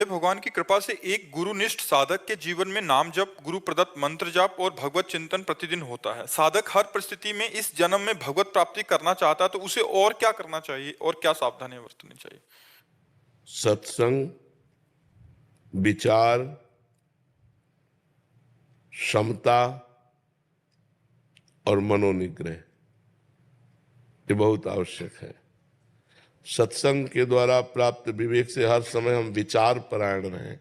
भगवान की कृपा से एक गुरुनिष्ठ साधक के जीवन में नाम जप, गुरु प्रदत्त मंत्र जाप और भगवत चिंतन प्रतिदिन होता है। साधक हर परिस्थिति में इस जन्म में भगवत प्राप्ति करना चाहता है तो उसे और क्या करना चाहिए और क्या सावधानियां बरतनी चाहिए? सत्संग, विचार, क्षमता और मनोनिग्रह ये बहुत आवश्यक है। सत्संग के द्वारा प्राप्त विवेक से हर समय हम विचार परायण रहें,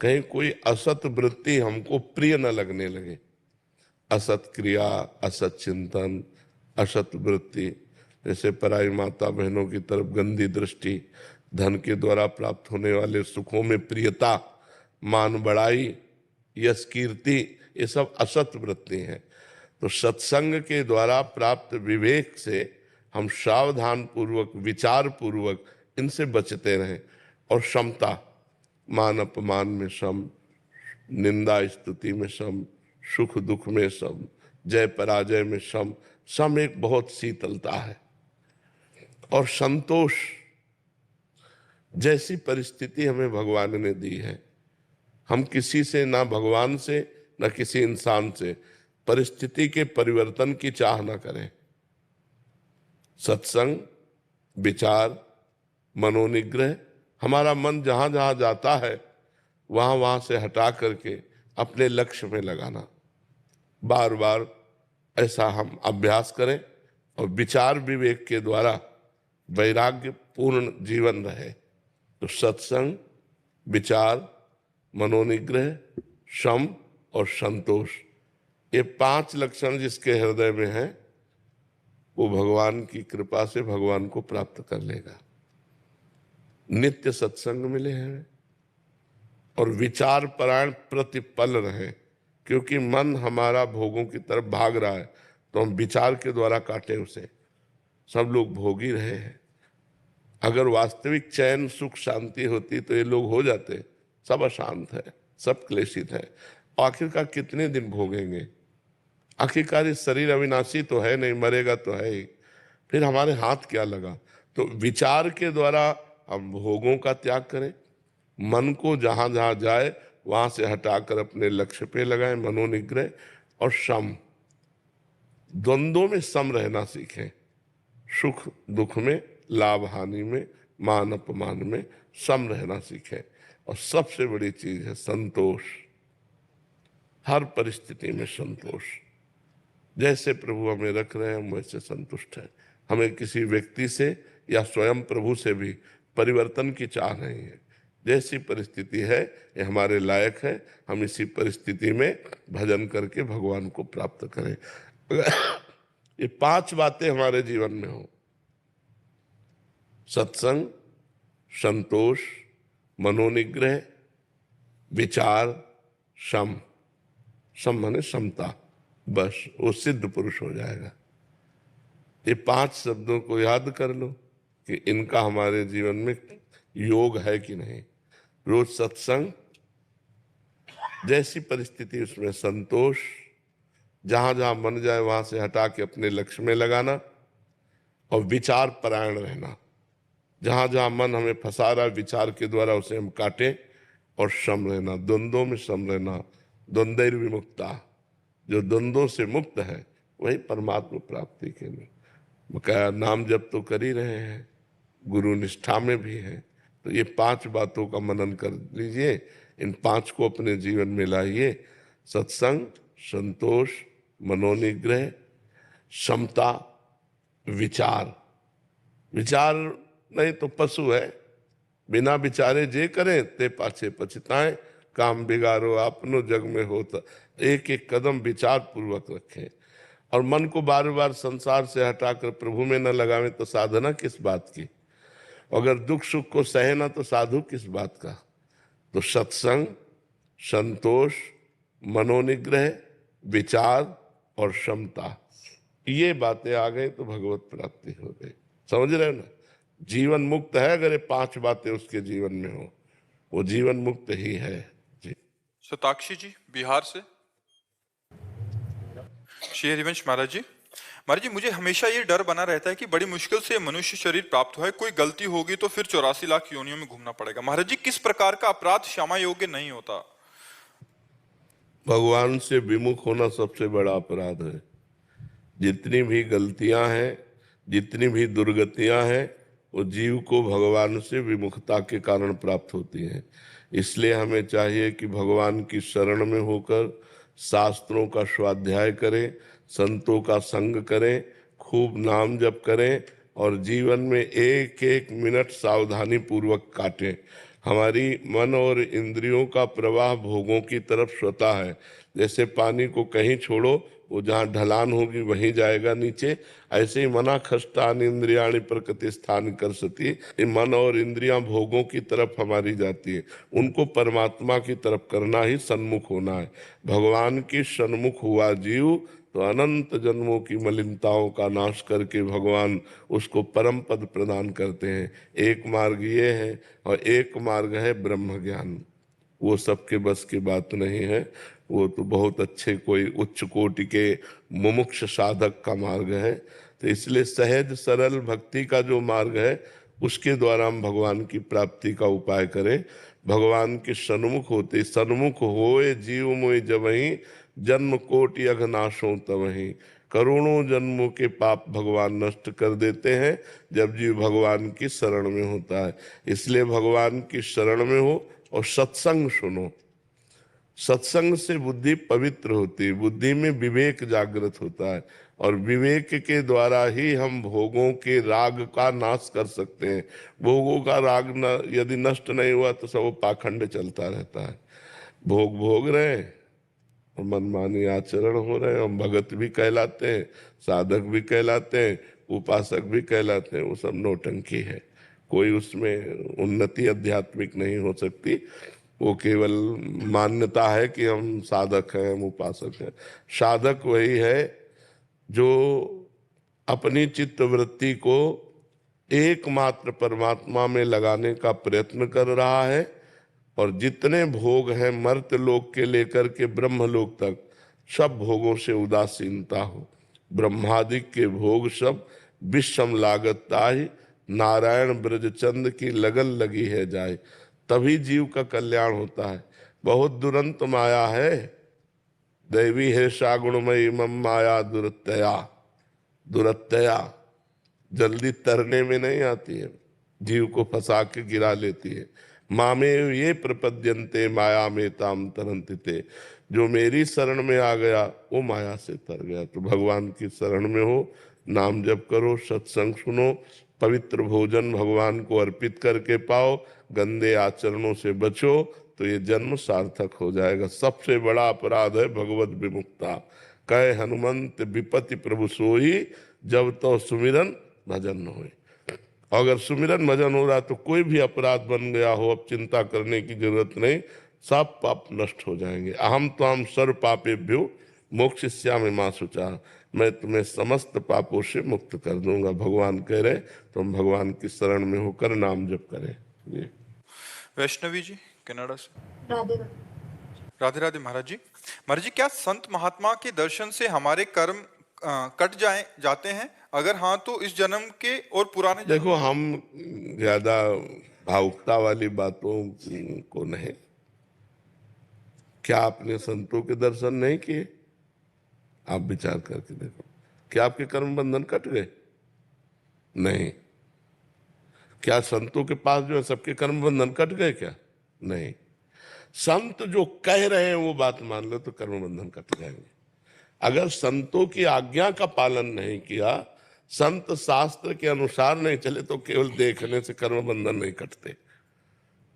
कहीं कोई असत वृत्ति हमको प्रिय न लगने लगे। असत क्रिया, असत चिंतन, असत वृत्ति, जैसे पराई माता बहनों की तरफ गंदी दृष्टि, धन के द्वारा प्राप्त होने वाले सुखों में प्रियता, मान बढ़ाई, यश कीर्ति, ये सब असत वृत्ति हैं। तो सत्संग के द्वारा प्राप्त विवेक से हम सावधान पूर्वक, विचार पूर्वक इनसे बचते रहें। और क्षमता, मान अपमान में सम, निंदा स्तुति में सम, सुख दुख में सम, जय पराजय में सम। सम एक बहुत शीतलता है। और संतोष, जैसी परिस्थिति हमें भगवान ने दी है, हम किसी से, ना भगवान से ना किसी इंसान से, परिस्थिति के परिवर्तन की चाह ना करें। सत्संग, विचार, मनोनिग्रह, हमारा मन जहां जहां जाता है वहां वहां से हटा करके अपने लक्ष्य में लगाना। बार बार ऐसा हम अभ्यास करें और विचार विवेक के द्वारा वैराग्य पूर्ण जीवन रहे। तो सत्संग, विचार, मनोनिग्रह, शम और संतोष, ये 5 लक्षण जिसके हृदय में है वो भगवान की कृपा से भगवान को प्राप्त कर लेगा। नित्य सत्संग मिले हैं और विचार परायण प्रतिपल रहे, क्योंकि मन हमारा भोगों की तरफ भाग रहा है तो हम विचार के द्वारा काटें उसे। सब लोग भोगी रहे हैं। अगर वास्तविक चैन, सुख, शांति होती तो ये लोग हो जाते। सब अशांत है, सब क्लेशित है। आखिरकार कितने दिन भोगेंगे? आखिरकार इस शरीर अविनाशी तो है नहीं, मरेगा तो है ही, फिर हमारे हाथ क्या लगा? तो विचार के द्वारा हम भोगों का त्याग करें, मन को जहां जहां जाए वहां से हटाकर अपने लक्ष्य पे लगाएं। मनोनिग्रह और सम, द्वंद्वों में सम रहना सीखें। सुख दुख में, लाभ हानि में, मान अपमान में सम रहना सीखें। और सबसे बड़ी चीज है संतोष। हर परिस्थिति में संतोष। जैसे प्रभु हमें रख रहे हैं हम वैसे संतुष्ट हैं। हमें किसी व्यक्ति से या स्वयं प्रभु से भी परिवर्तन की चाह नहीं है। जैसी परिस्थिति है ये हमारे लायक है, हम इसी परिस्थिति में भजन करके भगवान को प्राप्त करें। ये 5 बातें हमारे जीवन में हो, सत्संग, संतोष, मनोनिग्रह, विचार, सम। सम माने समता, बस वो सिद्ध पुरुष हो जाएगा। ये 5 शब्दों को याद कर लो कि इनका हमारे जीवन में योग है कि नहीं। रोज सत्संग, जैसी परिस्थिति उसमें संतोष, जहां जहां मन जाए वहां से हटा के अपने लक्ष्य में लगाना। और विचार परायण रहना, जहां जहां मन हमें फंसा रहा विचार के द्वारा उसे हम काटें। और सम रहना, द्वंद्वों में सम रहना। द्वंद्वैर विमुक्ता, जो द्वंद्वों से मुक्त है वही परमात्मा प्राप्ति के लिए। बकाया नाम जप तो कर ही रहे हैं, गुरु निष्ठा में भी है। तो ये 5 बातों का मनन कर लीजिए, इन 5 को अपने जीवन में लाइए। सत्संग, संतोष, मनोनिग्रह, समता, विचार। विचार नहीं तो पशु है, बिना विचारे जे करें ते पाछे पछताएं। काम बिगाड़ो आपनो जग में होता। एक एक कदम विचार पूर्वक रखें और मन को बार बार संसार से हटाकर प्रभु में न लगावें तो साधना किस बात की? अगर दुख सुख को सहे ना तो साधु किस बात का? तो सत्संग, संतोष, मनोनिग्रह, विचार और क्षमता, ये बातें आ गई तो भगवत प्राप्ति हो गई। समझ रहे हो ना? जीवन मुक्त है अगर ये 5 बातें उसके जीवन में हो, वो जीवन मुक्त ही है। जी। शताक्षी जी बिहार से। श्री हरिवंश महाराज जी। महाराज जी, मुझे हमेशा ये डर बना रहता है कि बड़ी मुश्किल से मनुष्य शरीर प्राप्त हुआ है, कोई गलती होगी तो फिर 84 लाख योनियों में घूमना पड़ेगा। महाराज जी, किस प्रकार का अपराध क्षमा योग्य नहीं होता? भगवान से विमुख होना सबसे बड़ा अपराध है। जितनी भी गलतियां हैं, जितनी भी दुर्गतियां हैं, वो जीव को भगवान से विमुखता के कारण प्राप्त होती हैं। इसलिए हमें चाहिए कि भगवान की शरण में होकर शास्त्रों का स्वाध्याय करें, संतों का संग करें, खूब नाम जप करें और जीवन में एक एक मिनट सावधानी पूर्वक काटें। हमारी मन और इंद्रियों का प्रवाह भोगों की तरफ स्वतः है। जैसे पानी को कहीं छोड़ो, वो जहाँ ढलान होगी वहीं जाएगा नीचे। ऐसे ही मना खष्टान इंद्रियाणि प्रकृति स्थान कर सती, ये मन और इंद्रियां भोगों की तरफ हमारी जाती है, उनको परमात्मा की तरफ करना ही सन्मुख होना है। भगवान की सन्मुख हुआ जीव तो अनंत जन्मों की मलिनताओं का नाश करके भगवान उसको परम पद प्रदान करते हैं। एक मार्ग ये है और एक मार्ग है ब्रह्म ज्ञान। वो सबके बस की बात नहीं है, वो तो बहुत अच्छे कोई उच्च कोटि के मुमुक्ष साधक का मार्ग है। तो इसलिए सहज सरल भक्ति का जो मार्ग है उसके द्वारा हम भगवान की प्राप्ति का उपाय करें। भगवान के सन्मुख होते, सन्मुख होए जीव मोहि जबहि, जन्म कोटि अघनाशों तबहि। करोड़ों जन्मों के पाप भगवान नष्ट कर देते हैं जब जीव भगवान की शरण में होता है। इसलिए भगवान की शरण में हो और सत्संग सुनो। सत्संग से बुद्धि पवित्र होती है, बुद्धि में विवेक जागृत होता है और विवेक के द्वारा ही हम भोगों के राग का नाश कर सकते हैं। भोगों का राग यदि नष्ट नहीं हुआ तो सब वो पाखंड चलता रहता है। भोग भोग रहे हैं और मनमानी आचरण हो रहे हैं, हम भगत भी कहलाते हैं, साधक भी कहलाते हैं, उपासक भी कहलाते हैं, वो सब नौटंकी है। कोई उसमें उन्नति आध्यात्मिक नहीं हो सकती। वो केवल मान्यता है कि हम साधक हैं, हम उपासक हैं। साधक वही है जो अपनी चित्त वृत्ति को एकमात्र परमात्मा में लगाने का प्रयत्न कर रहा है और जितने भोग हैं मर्त्य लोक के लेकर के ब्रह्म लोक तक, सब भोगों से उदासीनता हो। ब्रह्मादिक के भोग सब विषम लागत ताहि, नारायण ब्रजचंद की लगन लगी है जाए। तभी जीव का कल्याण होता है। बहुत दुरंत माया है, दैवी है सागुणमयी मम माया दुरत्यया। दुरत्यया जल्दी तरने में नहीं आती है, जीव को फंसा के गिरा लेती है। मामे ये प्रपद्यन्ते माया में ताम तरंति ते। जो मेरी शरण में आ गया वो माया से तर गया। तो भगवान की शरण में हो, नाम जप करो, सत्संग सुनो, पवित्र भोजन भगवान को अर्पित करके पाओ, गंदे आचरणों से बचो, तो ये जन्म सार्थक हो जाएगा। सबसे बड़ा अपराध है भगवत विमुक्ता। कहे हनुमंत विपति प्रभु सोई, जब तो सुमिरन भजन न होए। अगर सुमिरन भजन हो रहा तो कोई भी अपराध बन गया हो, अब चिंता करने की जरूरत नहीं, सब पाप नष्ट हो जाएंगे। अहम तो हम सर्व पापेभ्यो मोक्षयिष्यामि मा शुचः। मैं तुम्हें समस्त पापों से मुक्त कर दूंगा, भगवान कह रहे। तो हम भगवान की शरण में होकर नाम जप करें। जी। वैष्णवी जी कनाडा से। राधे राधे राधे महाराज जी। महाराज जी, क्या संत महात्मा के दर्शन से हमारे कर्म कट जाते हैं? अगर हाँ तो इस जन्म के और पुराने देखो, हम ज्यादा भावुकता वाली बातों को नहीं। क्या आपने संतों के दर्शन नहीं किए? आप विचार करके देखो, क्या आपके कर्म बंधन कट गए? नहीं। क्या संतों के पास जो है सबके कर्म बंधन कट गए क्या? नहीं। संत जो कह रहे हैं वो बात मान लो तो कर्म बंधन कट जाएंगे। अगर संतों की आज्ञा का पालन नहीं किया, संत शास्त्र के अनुसार नहीं चले, तो केवल देखने से कर्म बंधन नहीं कटते।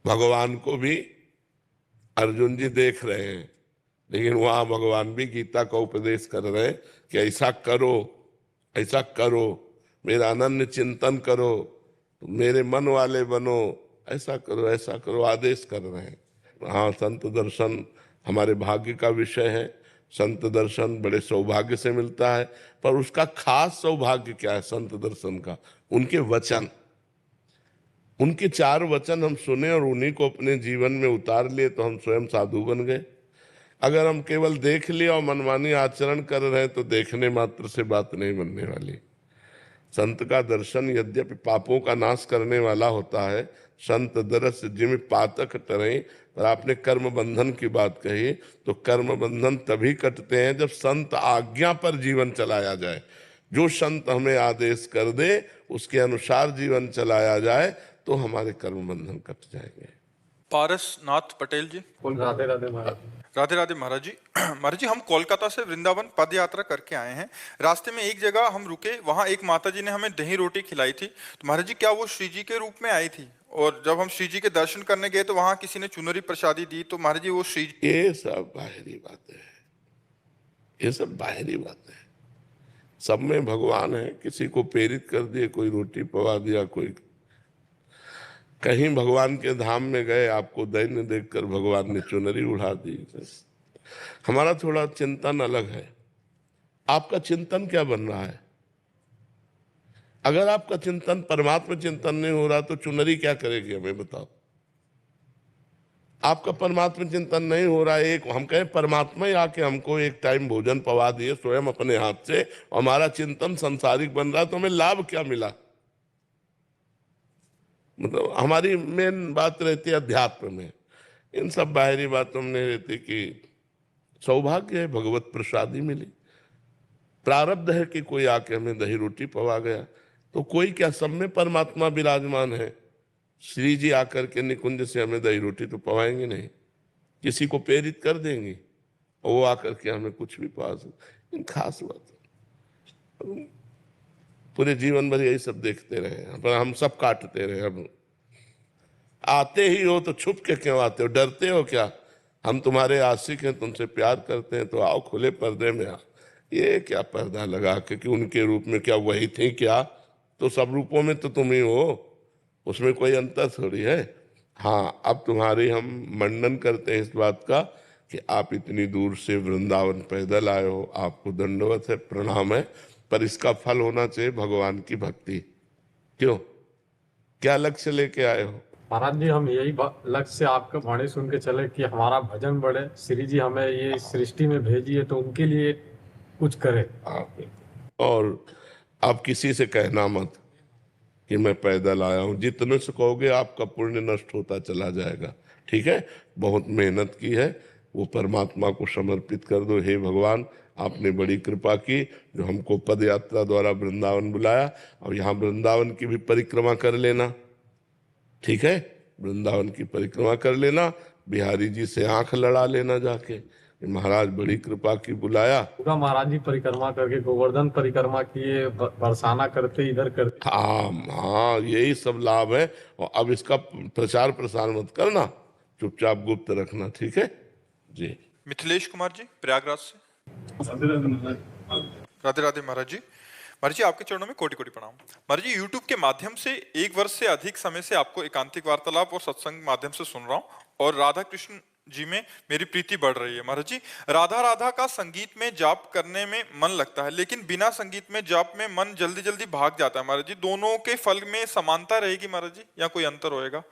भगवान को भी अर्जुन जी देख रहे हैं, लेकिन वहां भगवान भी गीता का उपदेश कर रहे हैं कि ऐसा करो, ऐसा करो, मेरा अनन्य चिंतन करो, मेरे मन वाले बनो, ऐसा करो, ऐसा करो, आदेश कर रहे हैं। हाँ, संत दर्शन हमारे भाग्य का विषय है। संत दर्शन बड़े सौभाग्य से मिलता है, पर उसका खास सौभाग्य क्या है संत दर्शन का? उनके वचन, उनके 4 वचन हम सुने और उन्हीं को अपने जीवन में उतार लिए तो हम स्वयं साधु बन गए। अगर हम केवल देख लिया और मनमानी आचरण कर रहे हैं तो देखने मात्र से बात नहीं बनने वाली। संत का दर्शन यद्यपि पापों का नाश करने वाला होता है, संत दरस जिम पातक टरें, पर आपने कर्म बंधन की बात कही, तो कर्म बंधन तभी कटते हैं जब संत आज्ञा पर जीवन चलाया जाए। जो संत हमें आदेश कर दे उसके अनुसार जीवन चलाया जाए तो हमारे कर्म बंधन कट जाएंगे। पारसनाथ पटेल जी। राधे राधे महाराज। राधे राधे महाराज जी। महाराज जी, हम कोलकाता से वृंदावन पद यात्रा करके आए हैं। रास्ते में एक जगह हम रुके, वहां एक माता जी ने हमें दही रोटी खिलाई थी। तो महाराज जी, क्या वो श्री जी के रूप में आई थी? और जब हम श्री जी के दर्शन करने गए तो वहां किसी ने चुनरी प्रसादी दी, तो महाराज जी वो श्री जी। ये सब बाहरी बातें हैं, ये सब बाहरी बातें हैं। सब में भगवान है। किसी को प्रेरित कर दिए, कोई रोटी पवा दिया, कोई कहीं भगवान के धाम में गए, आपको दैन्य देखकर भगवान ने चुनरी उड़ा दी। हमारा थोड़ा चिंतन अलग है। आपका चिंतन क्या बन रहा है? अगर आपका चिंतन परमात्मा चिंतन नहीं हो रहा तो चुनरी क्या करेगी, हमें बताओ। आपका परमात्मा चिंतन नहीं हो रहा है, एक हम कहें परमात्मा ही आके हमको एक टाइम भोजन पवा दिए स्वयं अपने हाथ से, हमारा चिंतन संसारिक बन रहा है, तो हमें लाभ क्या मिला? मतलब हमारी मेन बात रहती है अध्यात्म में, इन सब बाहरी बातों में नहीं रहती कि सौभाग्य है, भगवत प्रसादी मिली। प्रारब्ध है कि कोई आके हमें दही रोटी पवा गया, तो कोई क्या, सब में परमात्मा विराजमान है। श्री जी आकर के निकुंज से हमें दही रोटी तो पवाएंगे नहीं, किसी को प्रेरित कर देंगे और वो आकर के हमें कुछ भी पवा सकते। इन खास बात पूरे जीवन भर यही सब देखते रहे, पर हम सब काटते रहे। हम आते ही हो तो छुप के क्यों आते हो? डरते हो क्या? हम तुम्हारे आशिक हैं, तुमसे प्यार करते हैं, तो आओ खुले पर्दे में आ। ये क्या पर्दा लगा के कि उनके रूप में क्या वही थी क्या? तो सब रूपों में तो तुम ही हो, उसमें कोई अंतर थोड़ी है। हाँ, अब तुम्हारी हम मंडन करते हैं इस बात का कि आप इतनी दूर से वृंदावन पैदल आए हो, आपको दंडवत है, प्रणाम है, पर इसका फल होना चाहिए भगवान की भक्ति। क्यों, क्या लक्ष्य लेके आए हो? महाराज जी, हम यही लक्ष्य से आपका वाणी सुन के चले कि हमारा भजन बढ़े, श्री जी हमें ये सृष्टि में भेजी है तो उनके लिए कुछ करे। और आप किसी से कहना मत कि मैं पैदल आया हूं। जितने से कहोगे आपका पुण्य नष्ट होता चला जाएगा। ठीक है, बहुत मेहनत की है, वो परमात्मा को समर्पित कर दो। हे भगवान, आपने बड़ी कृपा की जो हमको पद यात्रा द्वारा वृंदावन बुलाया। और यहाँ वृंदावन की भी परिक्रमा कर लेना, ठीक है, वृंदावन की परिक्रमा कर लेना, बिहारी जी से आंख लड़ा लेना जाके, महाराज बड़ी कृपा की बुलाया। पूरा महाराज जी परिक्रमा करके गोवर्धन परिक्रमा किए, बरसाना करते, इधर करते। हाँ, यही सब लाभ है। और अब इसका प्रचार प्रसार मत करना, चुपचाप गुप्त रखना, ठीक है जी। मिथिलेश कुमार जी, प्रयागराज से। राधे राधे महाराज जी। महाराज जी, आपके चरणों में कोटि कोटि प्रणाम। महाराज जी, यूट्यूब के माध्यम से 1 वर्ष से अधिक समय से आपको एकांतिक वार्तालाप और सत्संग माध्यम से सुन रहा हूँ, और राधा कृष्ण जी में मेरी प्रीति बढ़ रही है। महाराज जी, राधा राधा का संगीत में जाप करने में मन लगता है, लेकिन बिना संगीत में जाप में मन जल्दी जल्दी भाग जाता है। महाराज जी, दोनों के फल में समानता रहेगी महाराज जी, या कोई अंतर होएगा?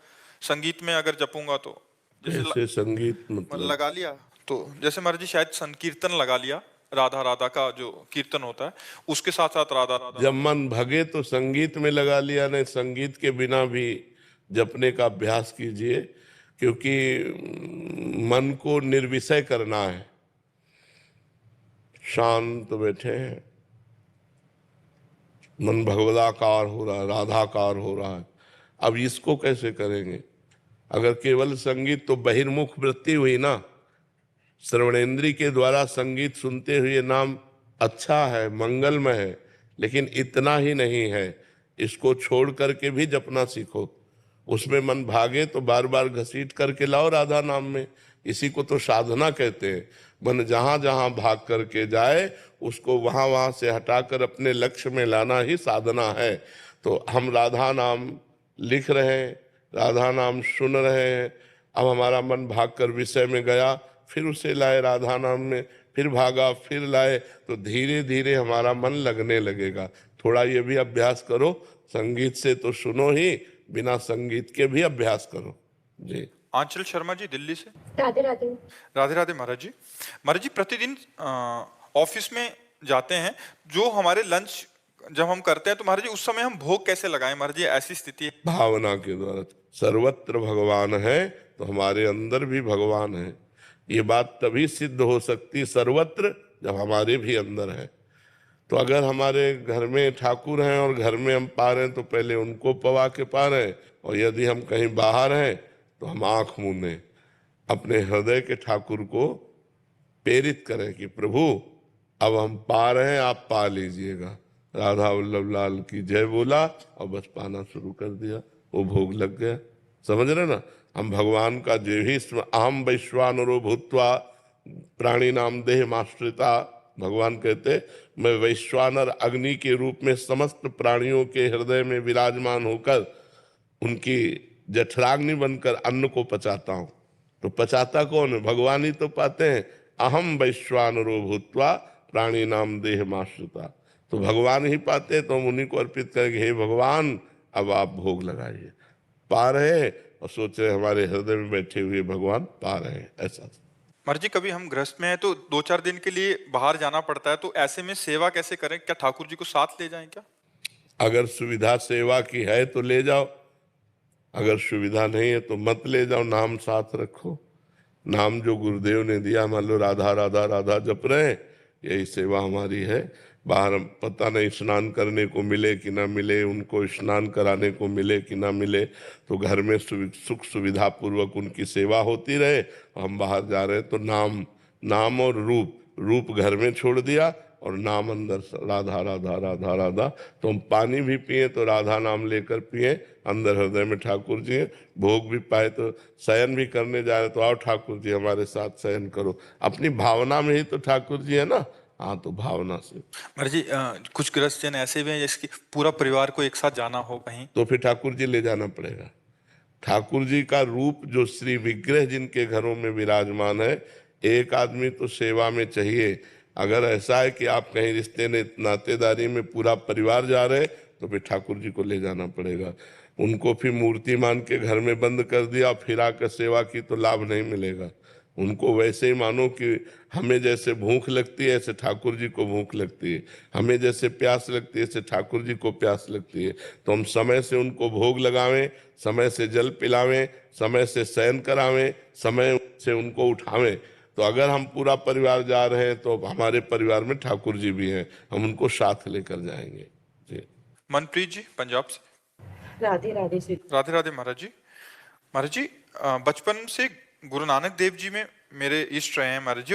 संगीत में अगर जपूंगा तो जैसे संगीत मतलब लगा लिया, तो जैसे महाराज जी शायद संकीर्तन लगा लिया, राधा राधा का जो कीर्तन होता है उसके साथ साथ राधा राधा, जब मन भगे तो संगीत में लगा लिया, नहीं संगीत के बिना भी जपने का अभ्यास कीजिए, क्योंकि मन को निर्विषय करना है। शांत बैठे हैं, मन भगवदाकार हो रहा है, राधाकार हो रहा है। अब इसको कैसे करेंगे? अगर केवल संगीत तो बहिर्मुख वृत्ति हुई ना, श्रवणेंद्री के द्वारा संगीत सुनते हुए नाम अच्छा है, मंगलमय है, लेकिन इतना ही नहीं है, इसको छोड़ करके भी जपना सीखो। उसमें मन भागे तो बार बार घसीट करके लाओ राधा नाम में, इसी को तो साधना कहते हैं। मन जहां जहां भाग करके जाए उसको वहां वहां से हटाकर अपने लक्ष्य में लाना ही साधना है। तो हम राधा नाम लिख रहे हैं, राधा नाम सुन रहे हैं, अब हमारा मन भागकर विषय में गया, फिर उसे लाए राधा नाम में, फिर भागा, फिर लाए, तो धीरे धीरे हमारा मन लगने लगेगा। थोड़ा ये भी अभ्यास करो, संगीत से तो सुनो ही, बिना संगीत के भी अभ्यास करो जी। आंचल शर्मा जी दिल्ली से। राधे राधे। राधे राधे महाराज जी। महाराज जी प्रतिदिन ऑफिस में जाते हैं, जो हमारे लंच जब हम करते हैं तो महाराज जी उस समय हम भोग कैसे लगाएं महाराज जी, ऐसी स्थिति है। भावना के द्वारा। सर्वत्र भगवान है तो हमारे अंदर भी भगवान है। ये बात तभी सिद्ध हो सकती सर्वत्र जब हमारे भी अंदर है। तो अगर हमारे घर में ठाकुर हैं और घर में हम पा रहे हैं तो पहले उनको पवा के पा रहे हैं, और यदि हम कहीं बाहर हैं तो हम आंख मूंदे अपने हृदय के ठाकुर को प्रेरित करें कि प्रभु अब हम पा रहे हैं, आप पा लीजिएगा। राधा वल्लभ लाल की जय बोला और बस पाना शुरू कर दिया, वो भोग लग गया। समझ रहे ना, हम भगवान का जो ही अहम वैश्वानरो भूत्वा प्राणी नाम देह माश्रिता, भगवान कहते मैं वैश्वानर अग्नि के रूप में समस्त प्राणियों के हृदय में विराजमान होकर उनकी जठराग्नि बनकर अन्न को पचाता हूं। तो पचाता कौन है? भगवान ही तो पाते हैं। अहम वैश्वानरो भूत्वा प्राणी नाम देह माश्रिता, तो भगवान ही पाते हैं। तो हम उन्हीं को अर्पित करेंगे, हे भगवान अब आप भोग लगाइए। पा रहे हैं और सोच रहे हमारे हृदय में बैठे हुए भगवान पा रहे हैं, ऐसा। महाराज जी कभी हम गृहस्थ में हैं तो 2-4 दिन के लिए बाहर जाना पड़ता है, तो ऐसे में सेवा कैसे करें? क्या ठाकुर जी को साथ ले जाएं क्या? अगर सुविधा सेवा की है तो ले जाओ, अगर सुविधा नहीं है तो मत ले जाओ। नाम साथ रखो, नाम जो गुरुदेव ने दिया, मान लो राधा राधा राधा जप रहे हैं, यही सेवा हमारी है। बाहर पता नहीं स्नान करने को मिले कि ना मिले, उनको स्नान कराने को मिले कि ना मिले, तो घर में सुख सुविधा पूर्वक उनकी सेवा होती रहे। हम बाहर जा रहे हैं तो नाम और रूप घर में छोड़ दिया और नाम अंदर, राधा राधा राधा राधा। तो हम पानी भी पिए तो राधा नाम लेकर पिए, अंदर हृदय में ठाकुर जी हैं। भोग भी पाए तो शयन भी करने जा रहे तो आओ ठाकुर जी हमारे साथ शयन करो। अपनी भावना में ही तो ठाकुर जी है ना। हाँ, तो भावना से। महाराज जी कुछ गृहस्थ जन ऐसे भी हैं जिसकी पूरा परिवार को एक साथ जाना हो कहीं, तो फिर ठाकुर जी ले जाना पड़ेगा। ठाकुर जी का रूप जो श्री विग्रह जिनके घरों में विराजमान है, एक आदमी तो सेवा में चाहिए। अगर ऐसा है कि आप कहीं रिश्ते नातेदारी में पूरा परिवार जा रहे तो फिर ठाकुर जी को ले जाना पड़ेगा। उनको फिर मूर्ति मान के घर में बंद कर दिया फिर आकर सेवा की तो लाभ नहीं मिलेगा। उनको वैसे ही मानो कि हमें जैसे भूख लगती है ऐसे ठाकुर जी को भूख लगती है, हमें जैसे प्यास लगती है ऐसे ठाकुर जी को प्यास लगती है। तो हम समय से उनको भोग लगावें, समय से जल पिलावें, समय से शयन करावें, समय से उनको उठावें। तो अगर हम पूरा परिवार जा रहे हैं तो हमारे परिवार में ठाकुर जी भी हैं, हम उनको साथ लेकर जाएंगे जी। मनप्रीत जी पंजाब से। राधे राधे श्री। राधे राधे महाराज जी। महाराज जी बचपन से गुरु नानक देव जी में मेरे इष्ट रहे हैं महाराज जी, और